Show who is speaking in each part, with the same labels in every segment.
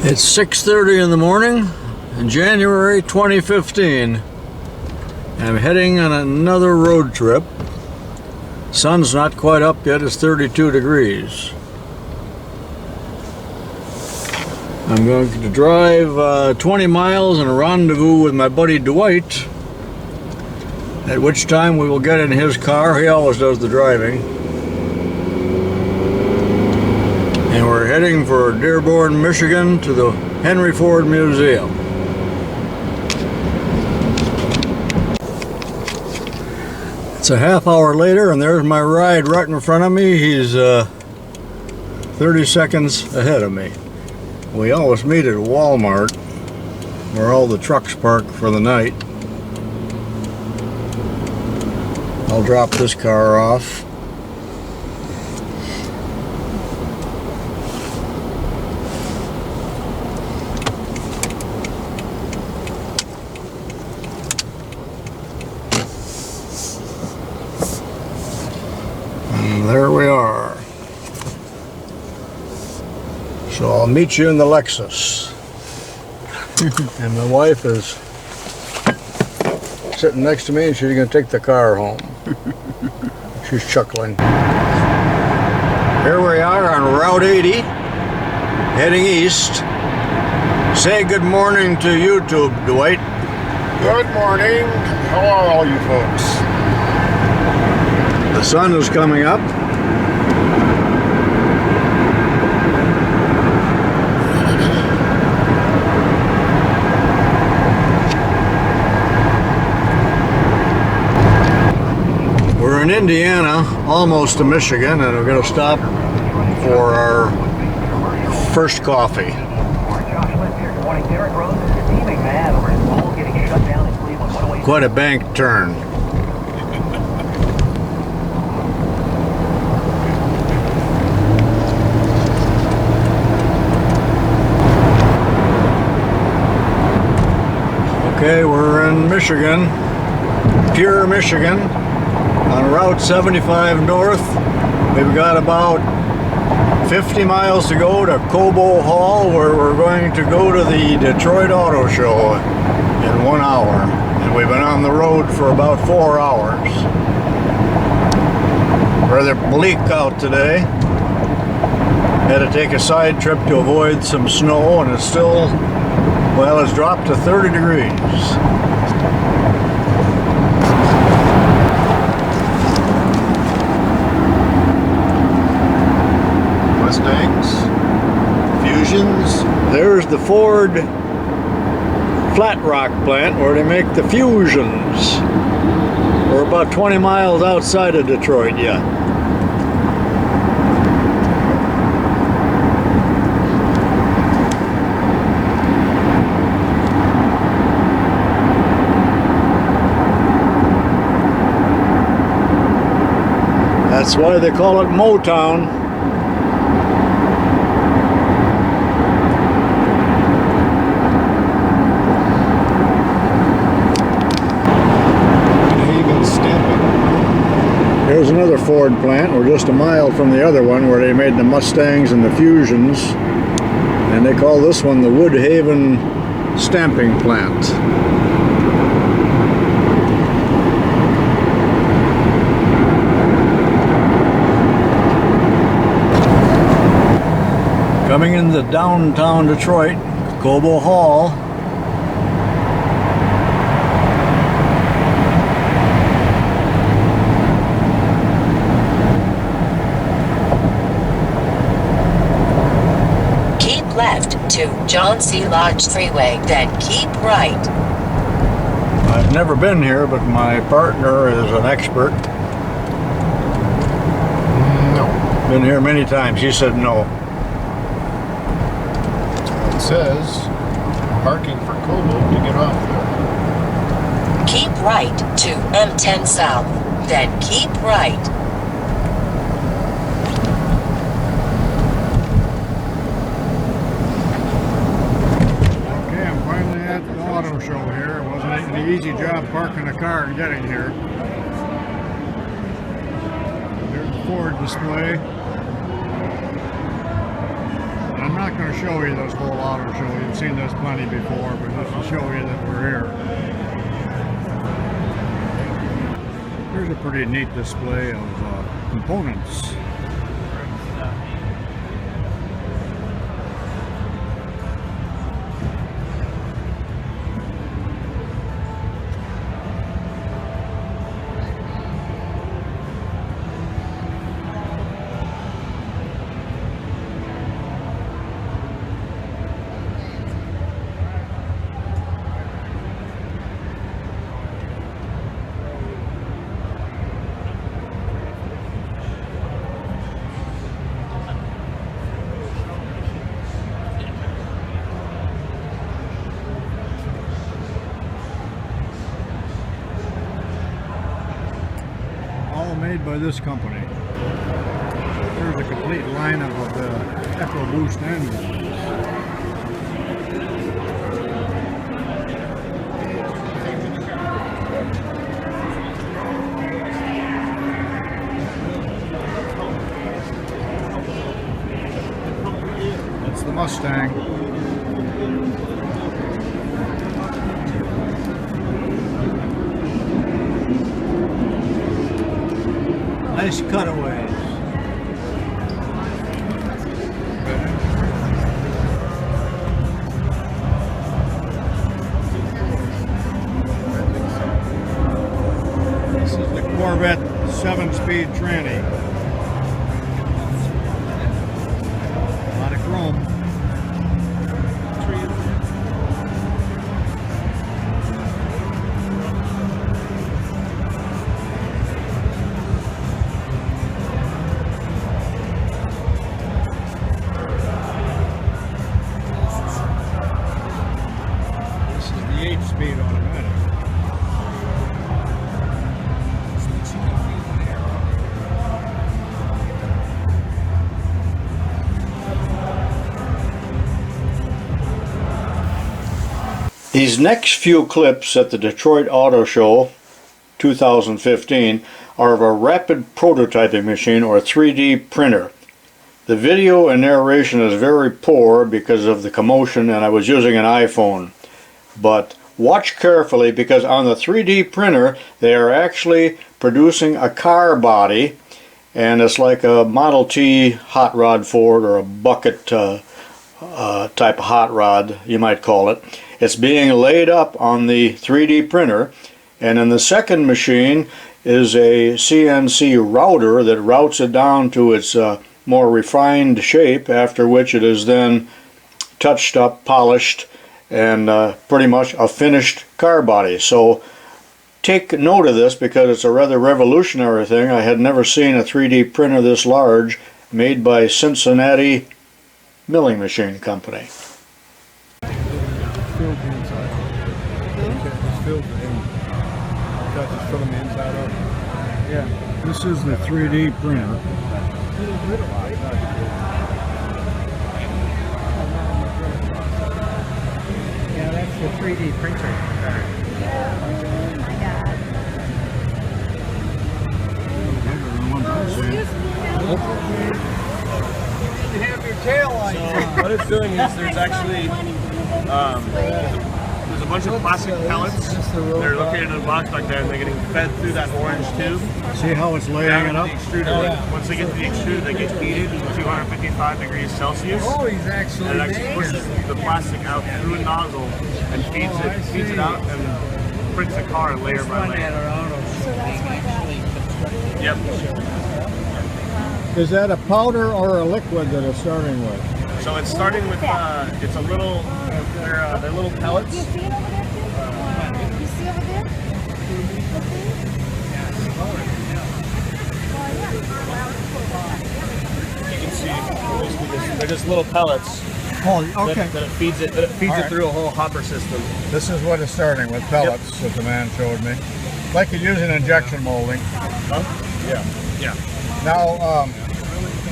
Speaker 1: It's 6:30 in the morning in January 2015. I'm heading on another road trip. Sun's not quite up yet, it's 32 degrees. I'm going to drive 20 miles and rendezvous with my buddy Dwight, at which time we will get in his car. He always does the driving. And we're heading for Dearborn, Michigan to the Ford Museum. It's a half hour later and there's my ride right in front of me. He's 30 seconds ahead of me. We always meet at Walmart, where all the trucks park for the night. I'll drop this car off. And there we are. So I'll meet you in the Lexus. And my wife is sitting next to me and she's going to take the car home. She's chuckling. Here we are on Route 80, heading east. Say good morning to YouTube, Dwight.
Speaker 2: Good morning. How are all you folks?
Speaker 1: The sun is coming up. We're in Indiana, almost to Michigan, and we're going to stop for our first coffee. Quite a bank turn. Okay, we're in Michigan, pure Michigan, on Route 75 North. We've got about 50 miles to go to Cobo Hall, where we're going to go to the Detroit Auto Show in 1 hour. And we've been on the road for about 4 hours. Rather bleak out today. Had to take a side trip to avoid some snow, and it's still, well, it's dropped to 30 degrees.
Speaker 2: Mustangs, Fusions.
Speaker 1: There's the Ford Flat Rock plant where they make the Fusions. We're about 20 miles outside of Detroit yet. That's why they call it Motown. There's another Ford plant. We're just a mile from the other one where they made the Mustangs and the Fusions. And they call this one the Woodhaven Stamping Plant. Coming into downtown Detroit, Cobo Hall.
Speaker 3: Left to John C. Lodge Freeway, then keep right.
Speaker 1: I've never been here, but my partner is an expert.
Speaker 2: No.
Speaker 1: Been here many times. He said no.
Speaker 2: It says parking for Cobo to get off there.
Speaker 3: Keep right to M10 South, then keep right.
Speaker 1: Show here. It wasn't an easy job parking a car and getting here. There's the Ford display. I'm not going to show you this whole auto show. You've seen this plenty before, but just to show you that we're here. Here's a pretty neat display of components. Made by this company. Here's a complete lineup of the EcoBoost engines. That's the Mustang. Nice cutaways. This is the Corvette 7-speed tranny. A lot of chrome. Speed automatic. These next few clips at the Detroit Auto Show 2015 are of a rapid prototyping machine or 3D printer. The video and narration is very poor because of the commotion, and I was using an iPhone. But watch carefully, because on the 3D printer they are actually producing a car body, and it's like a Model T hot rod Ford, or a bucket type of hot rod, you might call it. It's being laid up on the 3D printer, and in the second machine is a CNC router that routes it down to its more refined shape, after which it is then touched up, polished, and pretty much a finished car body. So take note of this, because it's a rather revolutionary thing. I had never seen a 3D printer this large made by Cincinnati Milling Machine Company. Yeah, this is the 3D printer.
Speaker 4: Yeah, that's the 3D printer.
Speaker 5: You have your tail light. So what it's doing is there's actually there's a bunch of plastic pellets. They're located in a box back there, and they're getting fed through that orange tube.
Speaker 1: See how it's laying it up?
Speaker 5: The extruder. Once they get to the extruder, they get heated to 255 degrees Celsius.
Speaker 4: Oh, he's actually
Speaker 5: and it actually pushes the plastic out through a nozzle and feeds it out and prints the car layer by layer. Yep.
Speaker 1: Is that a powder or a liquid that it's starting with?
Speaker 5: So it's starting with it's a little they're little pellets.
Speaker 6: You see it over there too? You see over there?
Speaker 5: You can see they're just little pellets.
Speaker 1: Oh, okay.
Speaker 5: That it feeds it through a whole hopper system.
Speaker 1: This is what it's starting with, pellets, that the man showed me. Like you'd use in injection molding.
Speaker 5: Huh? Yeah. Yeah.
Speaker 1: Now,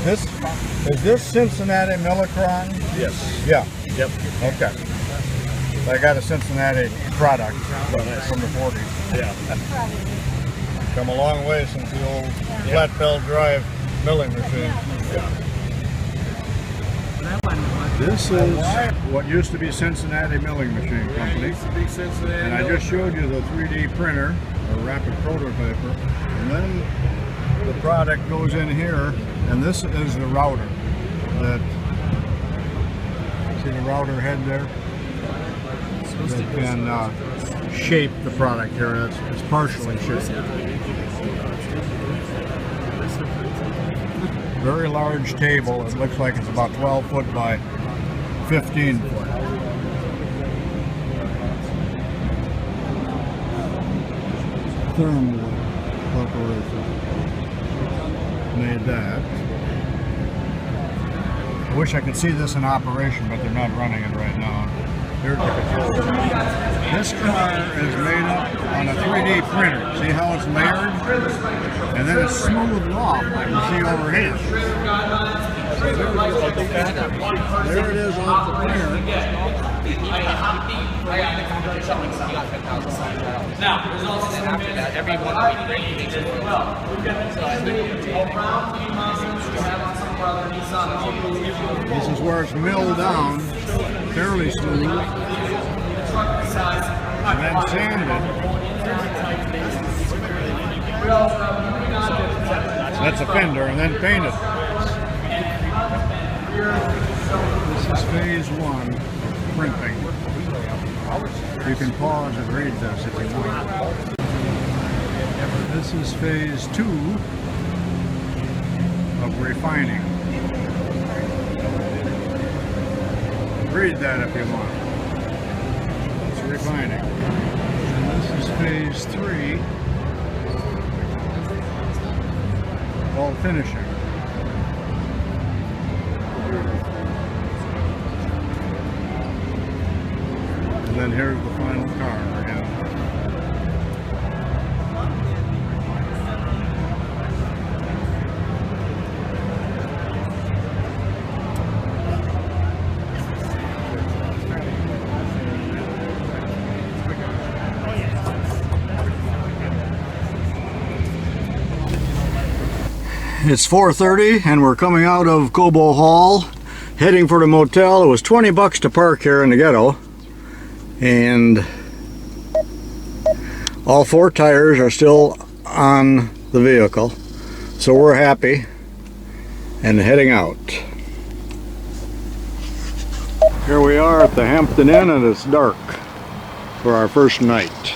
Speaker 1: is this Cincinnati Millicron?
Speaker 5: Yes.
Speaker 1: Yeah.
Speaker 5: Yep.
Speaker 1: Okay. I got a Cincinnati product from the 40s.
Speaker 5: Yeah.
Speaker 1: Come a long way since the old flat bell drive milling machine.
Speaker 5: Yeah.
Speaker 4: that one was.
Speaker 1: This is what used to be Cincinnati Milling Machine Company. And I just showed you the 3D printer, or rapid prototyper. And then the product goes in here, and this is the router. See the router head there? That can shape the product here. It's partially shaped. Very large table. It looks like it's about 12 foot by 15 foot. Thermal Corporation made that. I wish I could see this in operation, but they're not running it right now. Here's the controls. This car is made up on a 3D printer. See how it's layered? And then it's smoothed off, like you see over here. There it is off the printer.
Speaker 7: Now, results after that, every 1 week, makes it well.
Speaker 1: This is where it's milled down, fairly smooth, and then sanded. That's a fender, and then painted. This is phase 1 printing. You can pause and read this if you want. This is phase 2 of refining. Read that if you want. It's refining. And this is phase 3 called finishing. And then here's the final car again. It's 4:30 and we're coming out of Cobo Hall, heading for the motel. It was 20 bucks to park here in the ghetto, and all 4 tires are still on the vehicle, so we're happy and heading out. Here we are at the Hampton Inn, and it's dark for our first night.